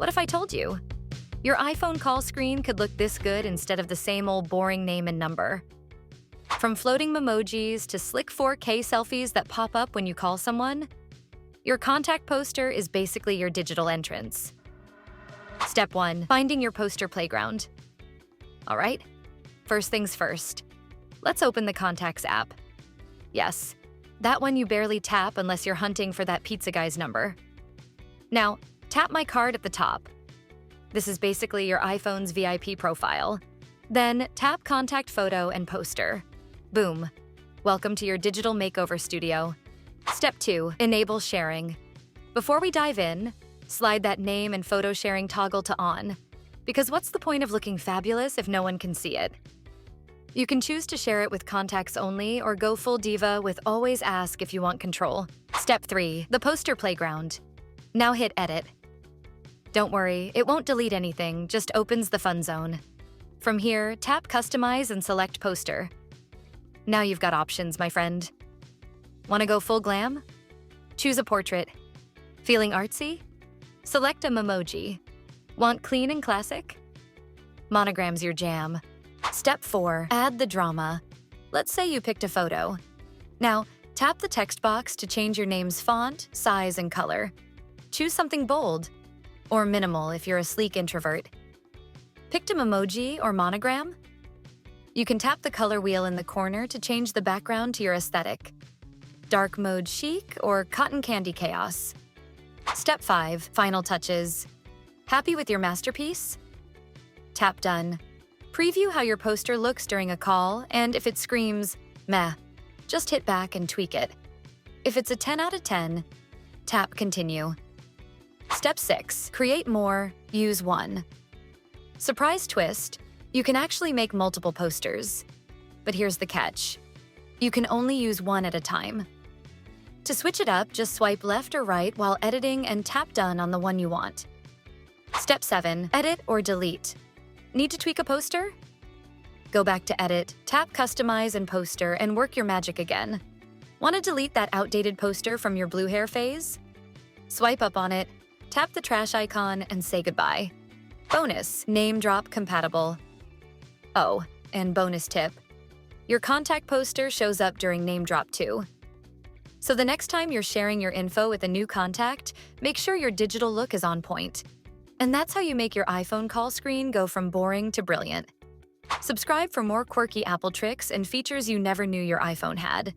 What if I told you? Your iPhone call screen could look this good instead of the same old boring name and number. From floating Memojis to slick 4K selfies that pop up when you call someone, your contact poster is basically your digital entrance. Step 1. Finding your poster playground. All right, first things first. Let's open the Contacts app. Yes, that one you barely tap unless you're hunting for that pizza guy's number. Now, tap My Card at the top. This is basically your iPhone's VIP profile. Then tap Contact Photo and Poster. Boom. Welcome to your digital makeover studio. Step 2. Enable sharing. Before we dive in, slide that name and photo sharing toggle to on, because what's the point of looking fabulous if no one can see it? You can choose to share it with contacts only or go full diva with always ask if you want control. Step 3. The poster playground. Now hit edit. Don't worry, it won't delete anything, just opens the fun zone. From here, tap customize and select poster. Now you've got options, my friend. Want to go full glam? Choose a portrait. Feeling artsy? Select a Memoji. Want clean and classic? Monogram's your jam. Step 4. Add the drama. Let's say you picked a photo. Now, tap the text box to change your name's font, size, and color. Choose something bold, or minimal if you're a sleek introvert. Picked a Memoji or monogram? You can tap the color wheel in the corner to change the background to your aesthetic. Dark mode chic or cotton candy chaos. Step 5. Final touches. Happy with your masterpiece? Tap done. Preview how your poster looks during a call, and if it screams, meh, just hit back and tweak it. If it's a 10 out of 10, tap continue. Step 6. Create more, use one. Surprise twist, you can actually make multiple posters. But here's the catch. You can only use one at a time. To switch it up, just swipe left or right while editing and tap done on the one you want. Step 7. Edit or delete. Need to tweak a poster? Go back to Edit, tap Customize and Poster, and work your magic again. Want to delete that outdated poster from your blue hair phase? Swipe up on it, tap the trash icon, and say goodbye. Bonus, NameDrop compatible. Oh, and bonus tip. Your contact poster shows up during NameDrop too. So the next time you're sharing your info with a new contact, make sure your digital look is on point. And that's how you make your iPhone call screen go from boring to brilliant. Subscribe for more quirky Apple tricks and features you never knew your iPhone had.